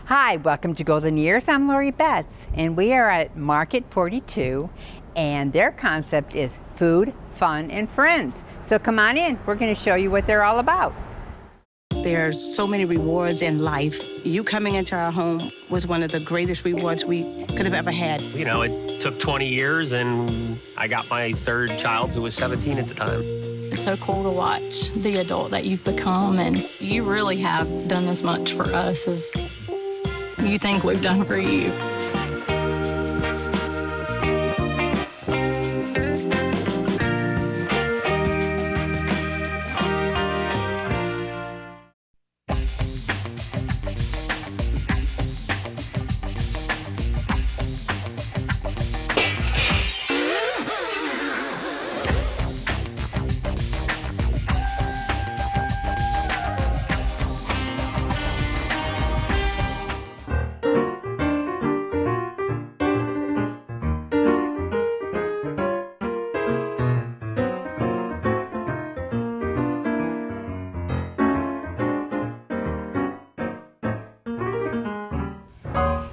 Hi, welcome to Golden Years. I'm Lori Betts, and we are at Market 42, and their concept is food, fun, and friends. So come on in. We're going to show you what they're all about. There's so many rewards in life. You coming into our home was one of the greatest rewards we could have ever had. You know, it took 20 years, and I got my third child, who was 17 at the time. It's so cool to watch the adult that you've become, and you really have done as much for us as you think we've done for you.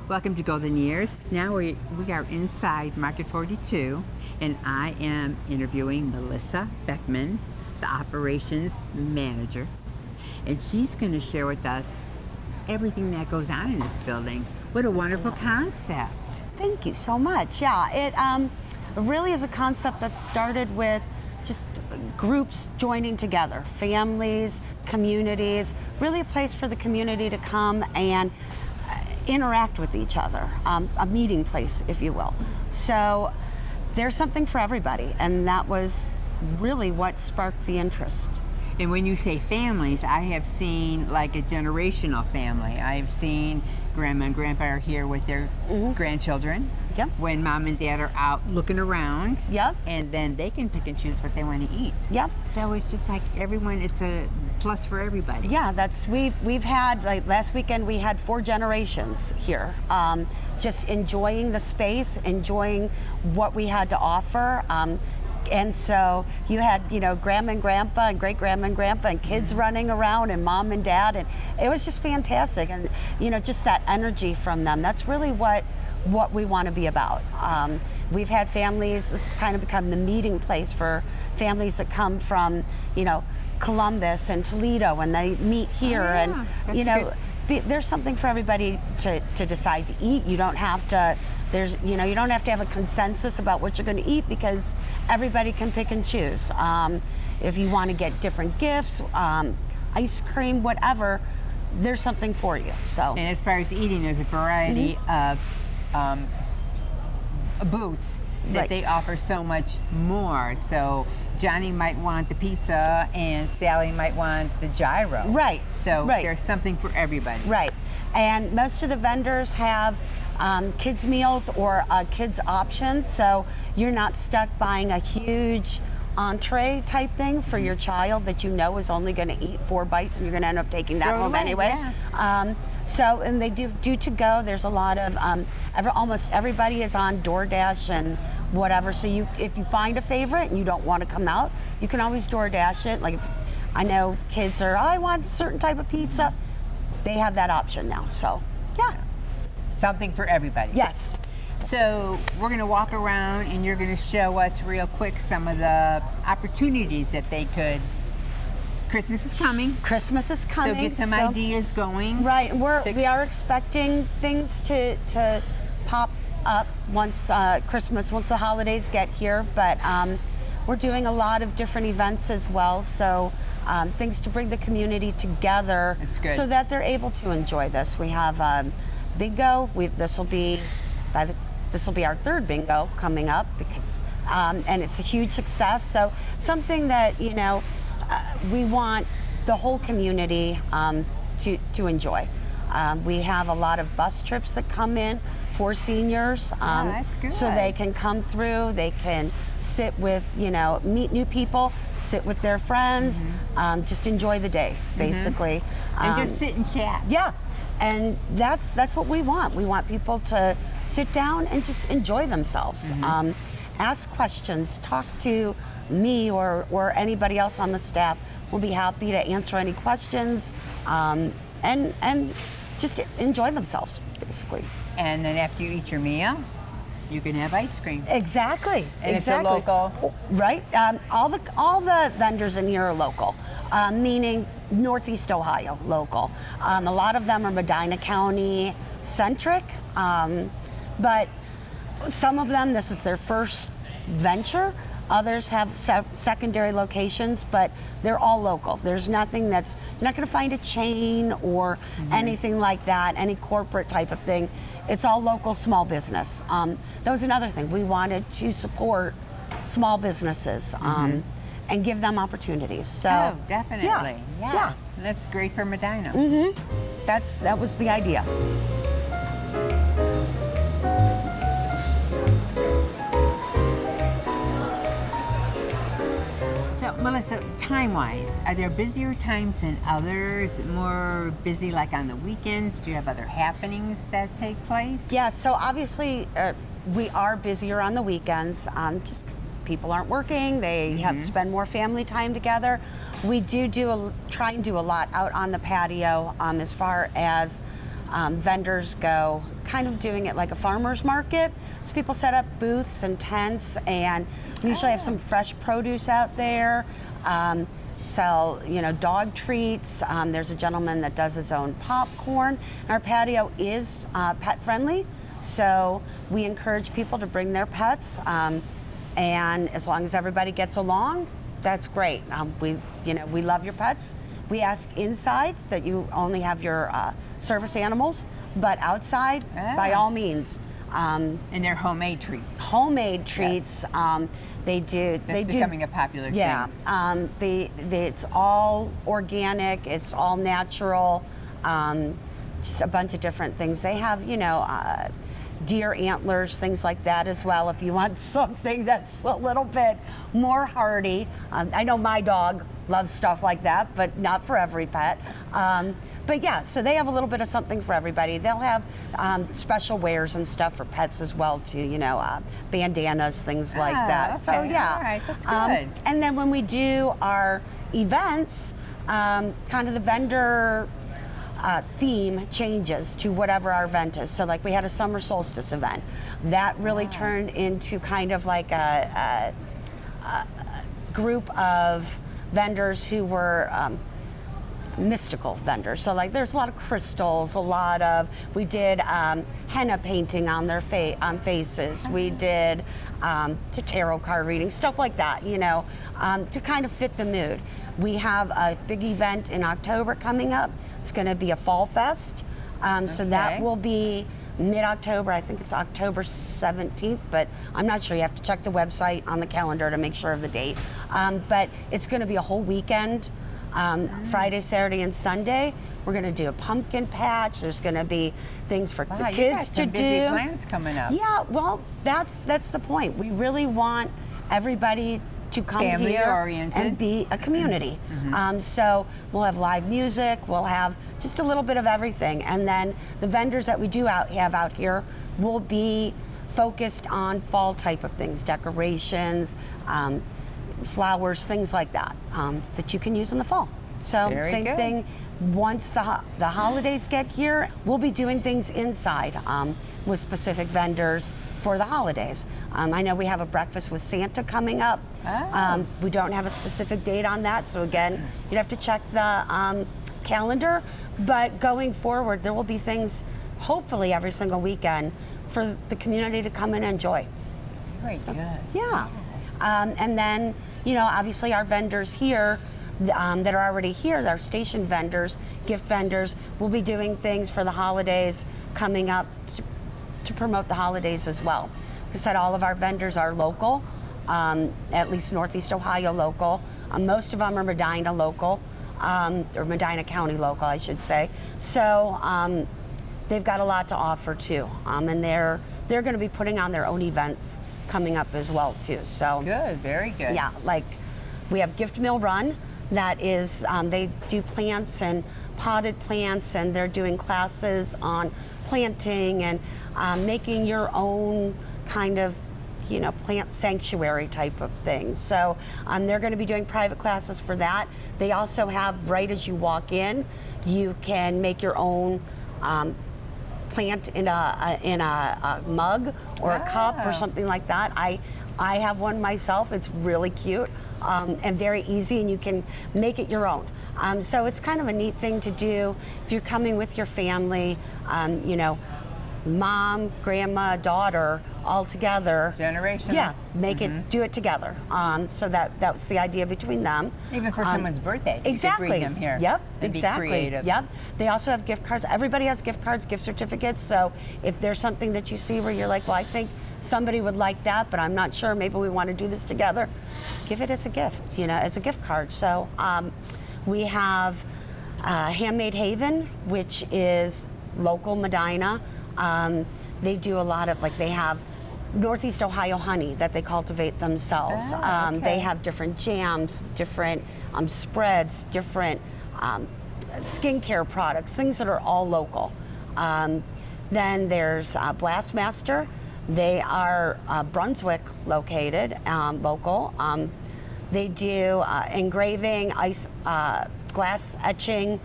Welcome to Golden Years. Now we are inside Market 42, and I am interviewing Melissa Beckman, the operations manager, and she's going to share with us everything that goes on in this building. What a wonderful concept. Thank you so much. Yeah, it really is a concept that started with just groups joining together, families, communities, really a place for the community to come and interact with each other, a meeting place, if you will. So there's something for everybody, and that was really what sparked the interest. And when you say families, I have seen like a generational family. I have seen grandma and grandpa are here with their grandchildren. Yep. When mom and dad are out looking around. Yep. And then they can pick and choose what they want to eat. Yep. So it's just like everyone, it's a plus for everybody. Yeah, we've had, like last weekend we had 4 generations here. Just enjoying the space, enjoying what we had to offer. And so you had, grandma and grandpa and great grandma and grandpa and kids running around and mom and dad, and it was just fantastic. And just that energy from them, that's really what we want to be about. We've had families, this has kind of become the meeting place for families that come from, Columbus and Toledo, and they meet here. Oh, yeah. There's something for everybody to decide to eat. You don't have to, you don't have to have a consensus about what you're going to eat, because everybody can pick and choose. If you want to get different gifts, ice cream, whatever, there's something for you. So. And as far as eating, there's a variety of booths that they offer so much more. So Johnny might want the pizza and Sally might want the gyro. Right. So there's something for everybody. Right. And most of the vendors have kids meals or kids options, so you're not stuck buying a huge entree type thing for your child that is only going to eat 4 bites, and you're going to end up taking that home anyway. Yeah. And they do to go. There's a lot of almost everybody is on DoorDash and whatever. So if you find a favorite and you don't want to come out, you can always DoorDash it. Like, I know kids I want a certain type of pizza. They have that option now. So yeah, something for everybody. Yes. So we're going to walk around, and you're going to show us real quick some of the opportunities that they could. Christmas is coming. Christmas is coming. So get some ideas going. Right, and we are expecting things to pop up once Christmas, once the holidays get here. But we're doing a lot of different events as well. So things to bring the community together, so that they're able to enjoy this. We have bingo. This will be our 3rd bingo coming up, because and it's a huge success. So something that we want the whole community to enjoy. We have a lot of bus trips that come in for seniors, that's good. so they can come through. They can sit with, meet new people, sit with their friends, just enjoy the day, basically, and just sit and chat. Yeah, and that's what we want. We want people to sit down and just enjoy themselves. Ask questions, talk to me or anybody else on the staff. We'll be happy to answer any questions, and just enjoy themselves, basically. And then after you eat your meal, you can have ice cream. Exactly. And exactly. it's a local. Right. All the vendors in here are local, meaning Northeast Ohio local. A lot of them are Medina County centric, but some of them, this is their first venture. Others have secondary locations, but they're all local. There's nothing that's, you're not going to find a chain or anything like that, any corporate type of thing. It's all local small business. That was another thing. We wanted to support small businesses and give them opportunities. So, Oh, definitely. Yeah, Yes. yeah. That's great for Medina. That was the idea. So, Melissa, time-wise, are there busier times than others? More busy like on the weekends? Do you have other happenings that take place? Yeah, so obviously we are busier on the weekends. Just people aren't working; they have to spend more family time together. We try and do a lot out on the patio as far as vendors go. Kind of doing it like a farmer's market. So people set up booths and tents, and we usually have some fresh produce out there. Sell, dog treats. There's a gentleman that does his own popcorn. Our patio is pet friendly, so we encourage people to bring their pets. And as long as everybody gets along, that's great. We love your pets. We ask inside that you only have your service animals, but outside, by all means. And they're homemade treats. Homemade treats. They do. That's becoming a popular thing. Yeah. It's all organic. It's all natural. Just a bunch of different things. They have, deer antlers, things like that as well. If you want something that's a little bit more hardy. I know my dog loves stuff like that, but not for every pet. But yeah, so they have a little bit of something for everybody. They'll have special wares and stuff for pets as well too, bandanas, things like that. Okay. So yeah. All right, that's good. And then when we do our events, kind of the vendor theme changes to whatever our event is. So like we had a summer solstice event. That really turned into kind of like a group of vendors who were mystical vendors. So like there's a lot of crystals, we did henna painting on their faces. We did tarot card reading, stuff like that, to kind of fit the mood. We have a big event in October coming up. It's going to be a fall fest. So that will be mid-October. I think it's October 17th, but I'm not sure. You have to check the website on the calendar to make sure of the date. But it's going to be a whole weekend. Friday, Saturday, and Sunday. We're going to do a pumpkin patch. There's going to be things for the You got kids to some do. busy plans coming up. Yeah, well, that's the point. We really want everybody to come here Family-oriented. and be a community. So we'll have live music. We'll have just a little bit of everything, and then the vendors that we do have out here will be focused on fall type of things, decorations. Flowers, things like that, that you can use in the fall. So Very same good. thing, once the holidays get here, we'll be doing things inside with specific vendors for the holidays. I know we have a breakfast with Santa coming up. We don't have a specific date on that, so again, you'd have to check the calendar, but going forward, there will be things, hopefully every single weekend, for the community to come and enjoy. Very good. Yeah. And then, obviously our vendors here that are already here, our station vendors, gift vendors, will be doing things for the holidays coming up to promote the holidays as well. Like I said, all of our vendors are local, at least Northeast Ohio local. Most of them are Medina local, or Medina County local, I should say. So they've got a lot to offer too. And they're going to be putting on their own events coming up as well too. So Good, very good. yeah, like we have Gift Mill Run. That is, they do plants and potted plants, and they're doing classes on planting and making your own kind of, plant sanctuary type of thing. So they're going to be doing private classes for that. They also have, right as you walk in, you can make your own plant in a mug or a cup or something like that. I have one myself. It's really cute and very easy, and you can make it your own. So it's kind of a neat thing to do if you're coming with your family, you know, mom, grandma, daughter, all together. Generational. Yeah, do it together. So that was the idea between them. Even for someone's birthday. Exactly. You could bring them here. Yep, and exactly. Be creative. Yep. They also have gift cards. Everybody has gift cards, gift certificates. So if there's something that you see where you're like, well, I think somebody would like that, but I'm not sure, maybe we want to do this together, give it as a gift, you know, as a gift card. So we have Handmade Haven, which is local Medina. They do a lot of, like, they have Northeast Ohio honey that they cultivate themselves. Okay. They have different jams, different spreads, different skincare products, things that are all local. Then there's Blastmaster. They are Brunswick located, local. They do engraving, ice, glass etching,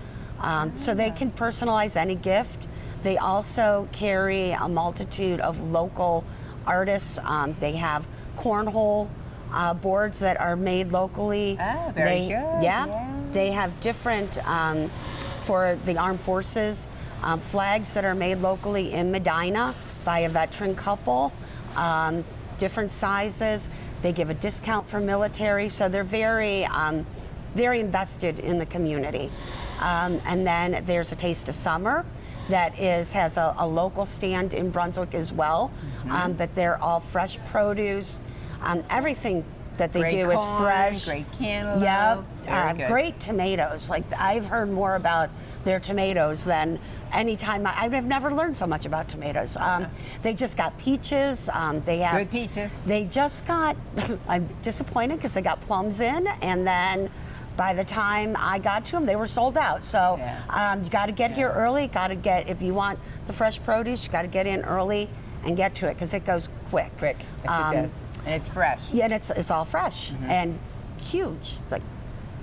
so they can personalize any gift. They also carry a multitude of local artists. They have cornhole boards that are made locally. Oh, very good. Yeah. They have different, for the armed forces, flags that are made locally in Medina by a veteran couple, different sizes. They give a discount for military, so they're very invested in the community. And then there's a Taste of Summer that has a local stand in Brunswick as well, but they're all fresh produce. Everything that they do is fresh. Great cantaloupe. Yep. Very good. Great tomatoes. Like, I've heard more about their tomatoes than any time. I've never learned so much about tomatoes. They just got peaches. They have Good peaches. They just got. I'm disappointed because they got plums in, and then by the time I got to them, they were sold out. So you got to get here early. Got to get, if you want the fresh produce, you got to get in early and get to it because it goes quick. Quick. Yes, it does. And it's fresh. Yeah, and it's all fresh and huge. Like,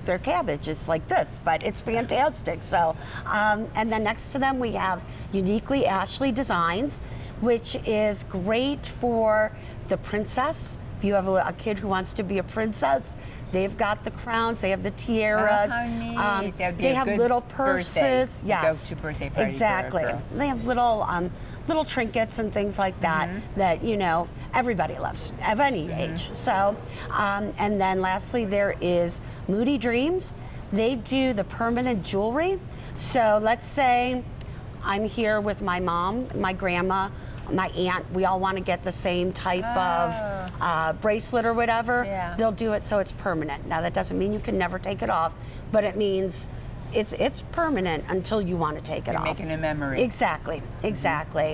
their cabbage is like this, but it's fantastic. So, and then next to them we have Uniquely Ashley Designs, which is great for the princess. If you have a kid who wants to be a princess, they've got the crowns, they have the tiaras. Oh, how neat. That would be they a have good little birthday purses. Yes. Go-to birthday party. Exactly. For a girl. They have little trinkets and things like that that, you know, everybody loves of any age. So, and then lastly, there is Moody Dreams. They do the permanent jewelry. So let's say I'm here with my mom, my grandma, my aunt. We all want to get the same type of bracelet or whatever. Yeah. They'll do it so it's permanent. Now that doesn't mean you can never take it off, but it means it's permanent until you want to take it You're off. making a memory. Exactly.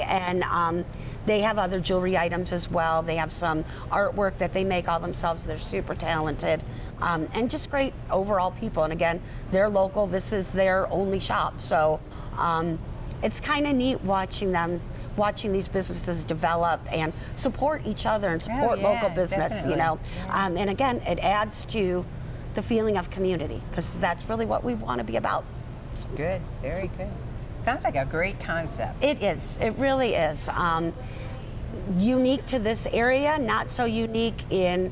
And they have other jewelry items as well. They have some artwork that they make all themselves. They're super talented and just great overall people. And again, they're local. This is their only shop. So it's kind of neat watching these businesses develop and support each other and support local business, definitely. you know. And again, it adds to the feeling of community because that's really what we want to be about. Good. Very good. Sounds like a great concept. It is. It really is. Unique to this area, not so unique in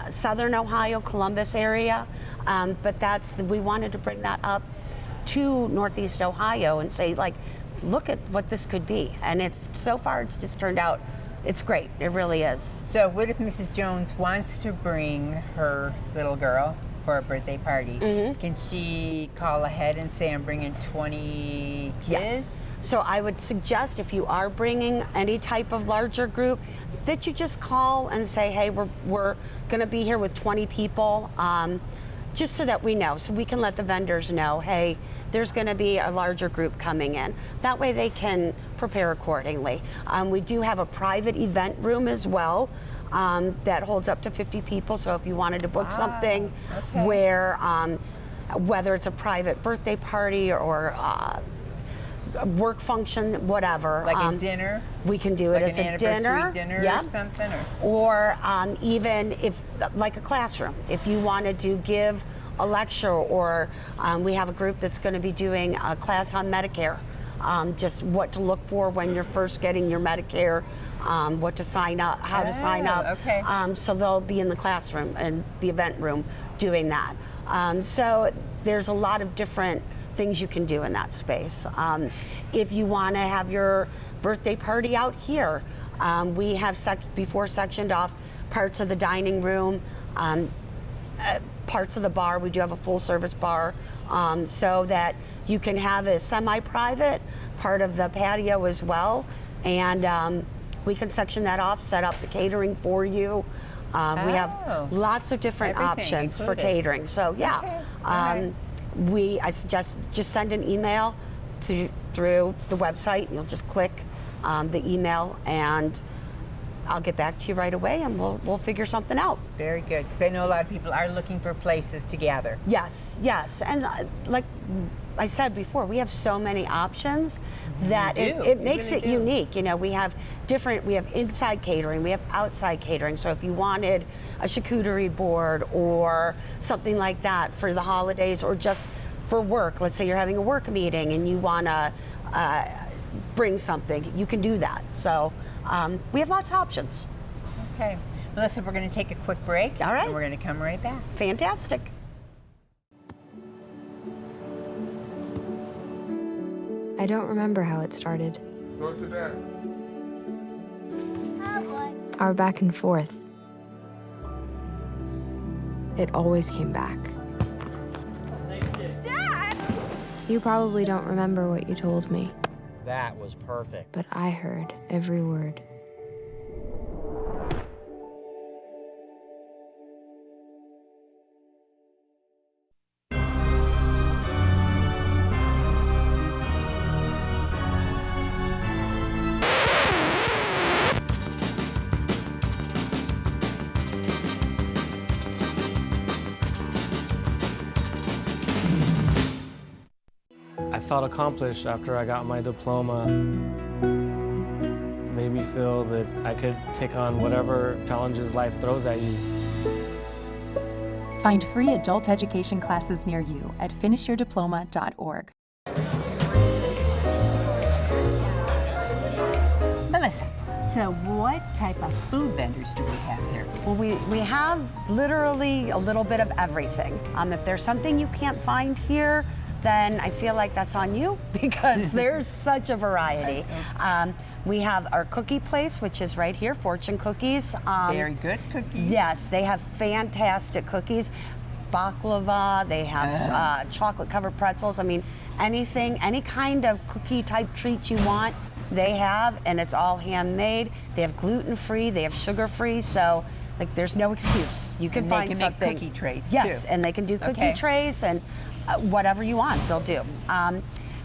Southern Ohio, Columbus area, but we wanted to bring that up to Northeast Ohio and say, like, look at what this could be. And so far it's just turned out, it's great. It really is. So what if Mrs. Jones wants to bring her little girl for a birthday party? Can she call ahead and say, I'm bringing 20 kids? Yes. So I would suggest if you are bringing any type of larger group, that you just call and say, hey, we're going to be here with 20 people, just so that we know, so we can let the vendors know, hey, there's going to be a larger group coming in. That way they can prepare accordingly. We do have a private event room as well that holds up to 50 people. So if you wanted to book something where, whether it's a private birthday party or a work function, whatever. Like a dinner? We can do it Like as an a dinner. anniversary dinner Yep. or something? Or even if, like a classroom, if you wanted to give a lecture, or we have a group that's going to be doing a class on Medicare. just what to look for when you're first getting your Medicare, what to sign up, how to sign up. Okay. So they'll be in the classroom and the event room doing that. So there's a lot of different things you can do in that space. If you want to have your birthday party out here, we have before sectioned off parts of the dining room, parts of the bar. We do have a full service bar, so that you can have a semi-private part of the patio as well. And we can section that off, set up the catering for you. We have lots of different Everything options for included. catering. So yeah, Okay. All right. I suggest just send an email through the website. You'll just click the email, and I'll get back to you right away, and we'll figure something out. Very good, because I know a lot of people are looking for places to gather. Yes, yes, and like I said before, we have so many options that do. it You makes really it do. unique. You know, we have inside catering, we have outside catering. So if you wanted a charcuterie board or something like that for the holidays, or just for work, let's say you're having a work meeting and you want to bring something, you can do that. So we have lots of options. Okay. Melissa, we're going to take a quick break. All right. And we're going to come right back. Fantastic. I don't remember how it started. Go to that. Our back and forth. It always came back. Dad! You probably don't remember what you told me, That was perfect. but I heard every word. I felt accomplished after I got my diploma. Made me feel that I could take on whatever challenges life throws at you. Find free adult education classes near you at finishyourdiploma.org. Melissa, so what type of food vendors do we have here? Well, we have literally a little bit of everything. If there's something you can't find here, then I feel like that's on you, because there's such a variety. We have our cookie place, which is right here, Fortune Cookies. Very good cookies. Yes, they have fantastic cookies. Baklava, they have chocolate covered pretzels. I mean, anything, any kind of cookie type treat you want, they have, and it's all handmade. They have gluten-free, they have sugar-free, so like there's no excuse. You can And find they can something. make cookie trays Yes, too. and they can do cookie Okay. trays, and whatever you want, they'll do.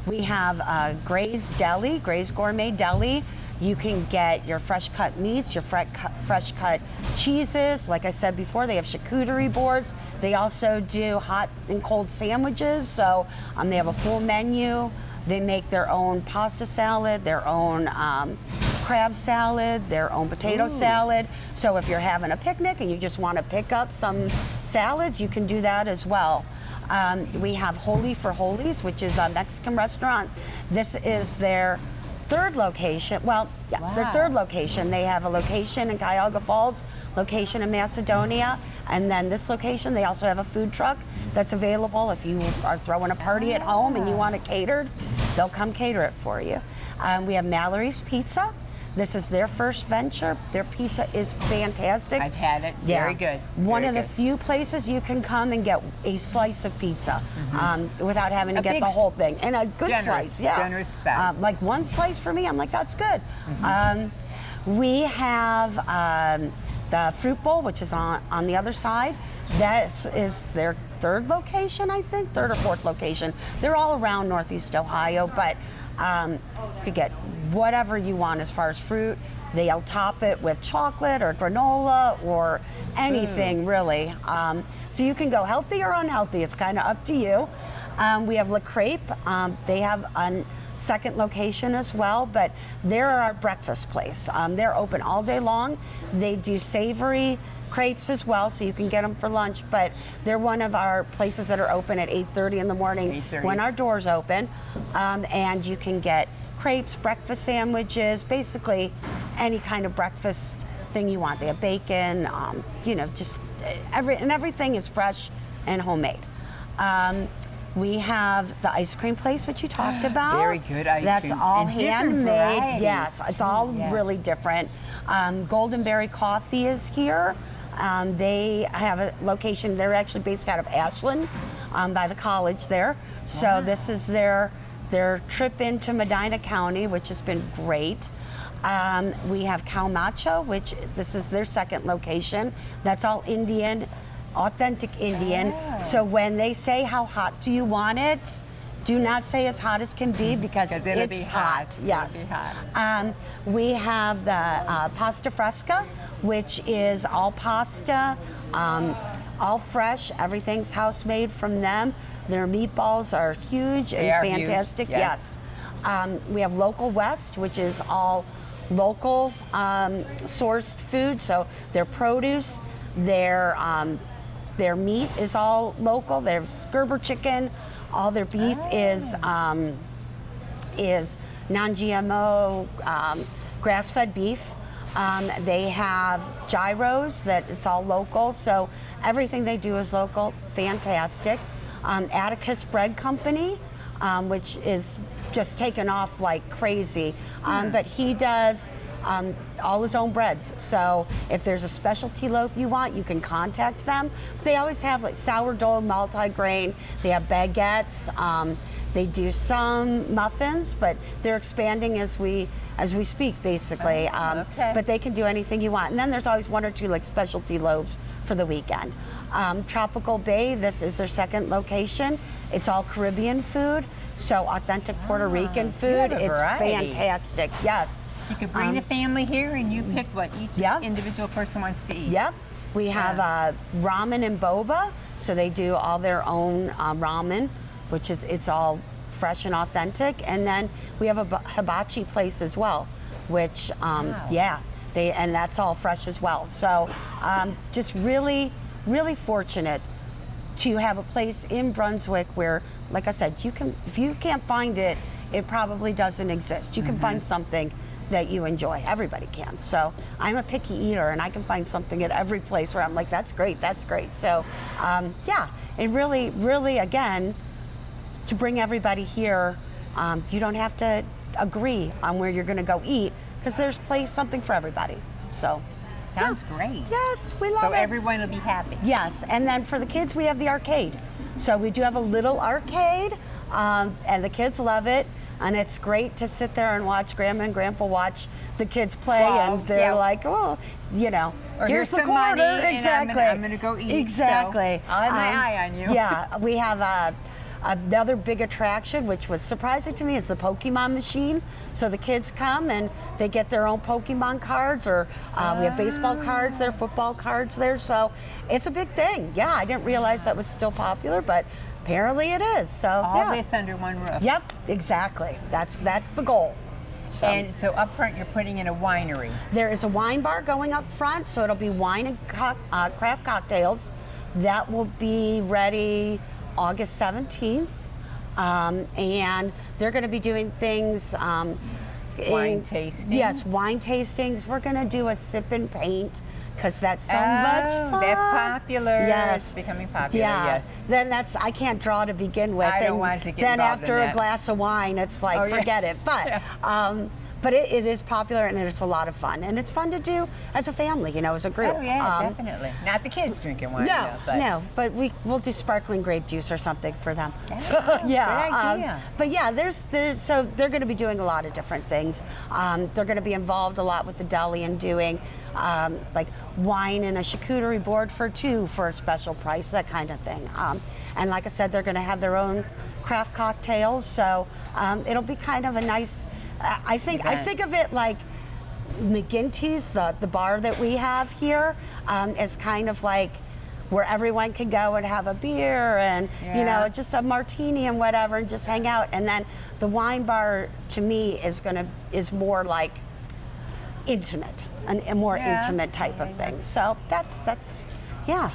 We have Gray's Deli, Gray's Gourmet Deli. You can get your fresh cut meats, your fresh cut cheeses. Like I said before, they have charcuterie boards. They also do hot and cold sandwiches. So they have a full menu. They make their own pasta salad, their own crab salad, their own potato salad. So if you're having a picnic and you just want to pick up some salads, you can do that as well. We have Holy for Holies, which is a Mexican restaurant. This is their third location. Well, yes, their third location. They have a location in Cuyahoga Falls, location in Macedonia, and then this location, they also have a food truck that's available. If you are throwing a party at home and you want it catered, they'll come cater it for you. We have Mallory's Pizza. This is their first venture. Their pizza is fantastic. I've had it. Yeah. Very good. One Very of the good. few places you can come and get a slice of pizza without having to A get big the whole thing. And a good generous- slice, yeah. generous slice. Like one slice for me, I'm like, that's good. We have the Fruit Bowl, which is on the other side. That is their third location, I think, third or fourth location. They're all around Northeast Ohio, but you could get whatever you want as far as fruit. They'll top it with chocolate or granola or anything really. So you can go healthy or unhealthy. It's kind of up to you. We have La Crepe. They have a second location as well, but they're our breakfast place. They're open all day long. They do savory, crepes as well, so you can get them for lunch, but they're one of our places that are open at 8:30 in the morning 8:30. when our doors open. And you can get crepes, breakfast sandwiches, basically any kind of breakfast thing you want. They have bacon, just everything is fresh and homemade. We have the ice cream place, which you talked about. Very good ice That's cream. all And different handmade. varieties, Yes, it's too, all yeah. really different. Goldenberry Coffee is here. They have a location. They're actually based out of Ashland, by the college there. So this is their trip into Medina County, which has been great. We have Cow Macho, which this is their second location. That's all Indian, authentic Indian. So when they say how hot do you want it, do not say as hot as can be because it's it'll be hot. Yes. It'll be hot. We have the pasta fresca, which is all pasta, all fresh. Everything's house made from them. Their meatballs are huge They and are huge, fantastic. yes. We have Local West, which is all local sourced food. So their produce, their meat is all local. Their Gerber chicken, all their beef is non-GMO, grass-fed beef. They have gyros that it's all local. So everything they do is local. Fantastic. Atticus Bread Company, which is just taken off like crazy. But he does all his own breads. So if there's a specialty loaf you want, you can contact them. They always have like sourdough, multi-grain. They have baguettes. They do some muffins, but they're expanding as we speak, basically. Okay. But they can do anything you want. And then there's always one or two like specialty loaves for the weekend. Tropical Bay, this is their second location. It's all Caribbean food, so authentic Puerto Rican food. have a It's variety. fantastic, yes. You can bring the family here and you pick what each Yeah. individual person wants to eat. Yep. We have ramen and boba, so they do all their own ramen, which is it's all fresh and authentic. And then we have a hibachi place as well, which and that's all fresh as well. So just really, really fortunate to have a place in Brunswick where, like I said, if you can't find it, it probably doesn't exist. You can find something that you enjoy. Everybody can. So I'm a picky eater, and I can find something at every place where I'm like, that's great, that's great. So it really, really, again, to bring everybody here, you don't have to agree on where you're going to go eat because there's something for everybody. So. Sounds great. Yes, we love it. So everyone will be happy. Yes, and then for the kids, we have the arcade. So we do have a little arcade, and the kids love it. And it's great to sit there and watch Grandma and Grandpa watch the kids play, Wow, and they're yeah. like, oh, Or here's the some quarter. money, and Exactly. I'm gonna go eat. Exactly. So I'll have my eye on you. Yeah, we have another big attraction, which was surprising to me, is the Pokemon machine. So the kids come and they get their own Pokemon cards, or we have baseball cards there, football cards there. So it's a big thing. Yeah, I didn't realize that was still popular, but apparently it is. So All this under one roof. Yep, exactly. That's the goal. So And so up front, you're putting in a winery. there is a wine bar going up front, so it'll be wine and craft cocktails. That will be ready August 17th. And they're going to be doing things. Wine tasting? Yes, wine tastings. We're going to do a sip and paint because that's so much fun. That's popular. Yes. It's becoming popular, Yeah. yes. Then I can't draw to begin with. I don't and want to get then involved after in a that. glass of wine, it's like, Oh, yeah. forget it. But but it is popular and it's a lot of fun. And it's fun to do as a family, as a group. Oh, yeah, definitely. Not the kids drinking wine, But we'll do sparkling grape juice or something for them. Yeah, So, yeah. good idea. But yeah, so they're going to be doing a lot of different things. They're going to be involved a lot with the deli and doing like wine and a charcuterie board for two for a special price, that kind of thing. And like I said, they're going to have their own craft cocktails. So it'll be kind of a nice. I think of it like McGinty's, the bar that we have here, is kind of like where everyone can go and have a beer and just a martini and whatever and just hang out. And then the wine bar to me is more like intimate, a more intimate type of thing. So that's yeah.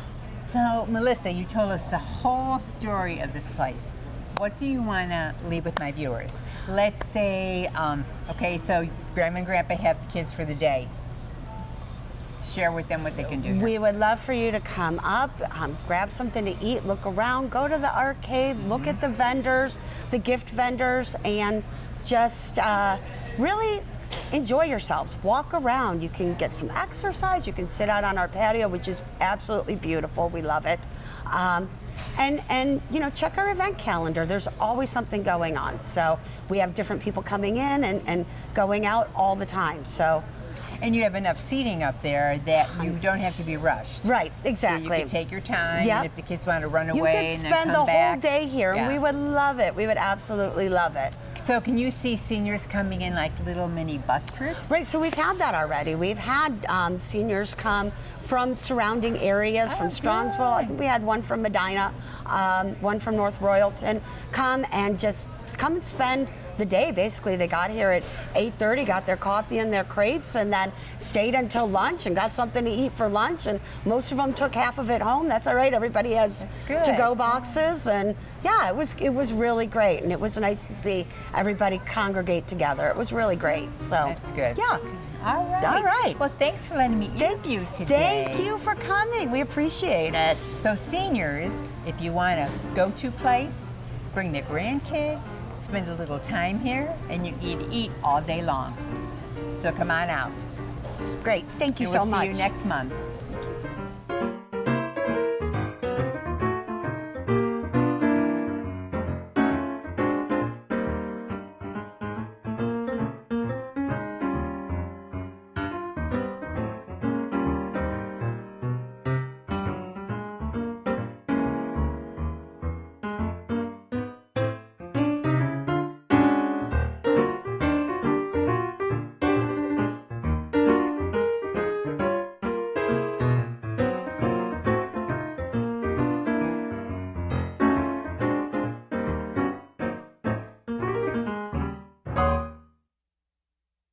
So, Melissa, you told us the whole story of this place. What do you want to leave with my viewers? Let's say, okay, so Grandma and Grandpa have the kids for the day. Share with them what they can do here. We would love for you to come up, grab something to eat, look around, go to the arcade, look at the vendors, the gift vendors, and just really enjoy yourselves. Walk around. You can get some exercise. You can sit out on our patio, which is absolutely beautiful. We love it. And you know, check our event calendar. There's always something going on. So we have different people coming in and going out all the time. So. And you have enough seating up there that you don't have to be rushed. Right, exactly. So you can take your time, Yep. and if the kids want to run away and You then could spend come the back. whole day here, and we would love it. We would absolutely love it. So can you see seniors coming in like little mini bus trips? Right, so we've had that already. We've had seniors come from surrounding areas, from Strongsville. I think we had one from Medina, one from North Royalton, come and spend the day. Basically, they got here at 8:30, got their coffee and their crepes, and then stayed until lunch and got something to eat for lunch. And most of them took half of it home. That's all right. Everybody has to-go boxes, and yeah, it was really great, and it was nice to see everybody congregate together. It was really great. So that's good. Yeah. All right. All right. Well, thanks for letting me interview today. Thank you for coming. We appreciate it. So seniors, if you want a go-to place, bring the grandkids, spend a little time here, and you can eat all day long. So come on out. It's great. Thank you And so we'll much. see you next month.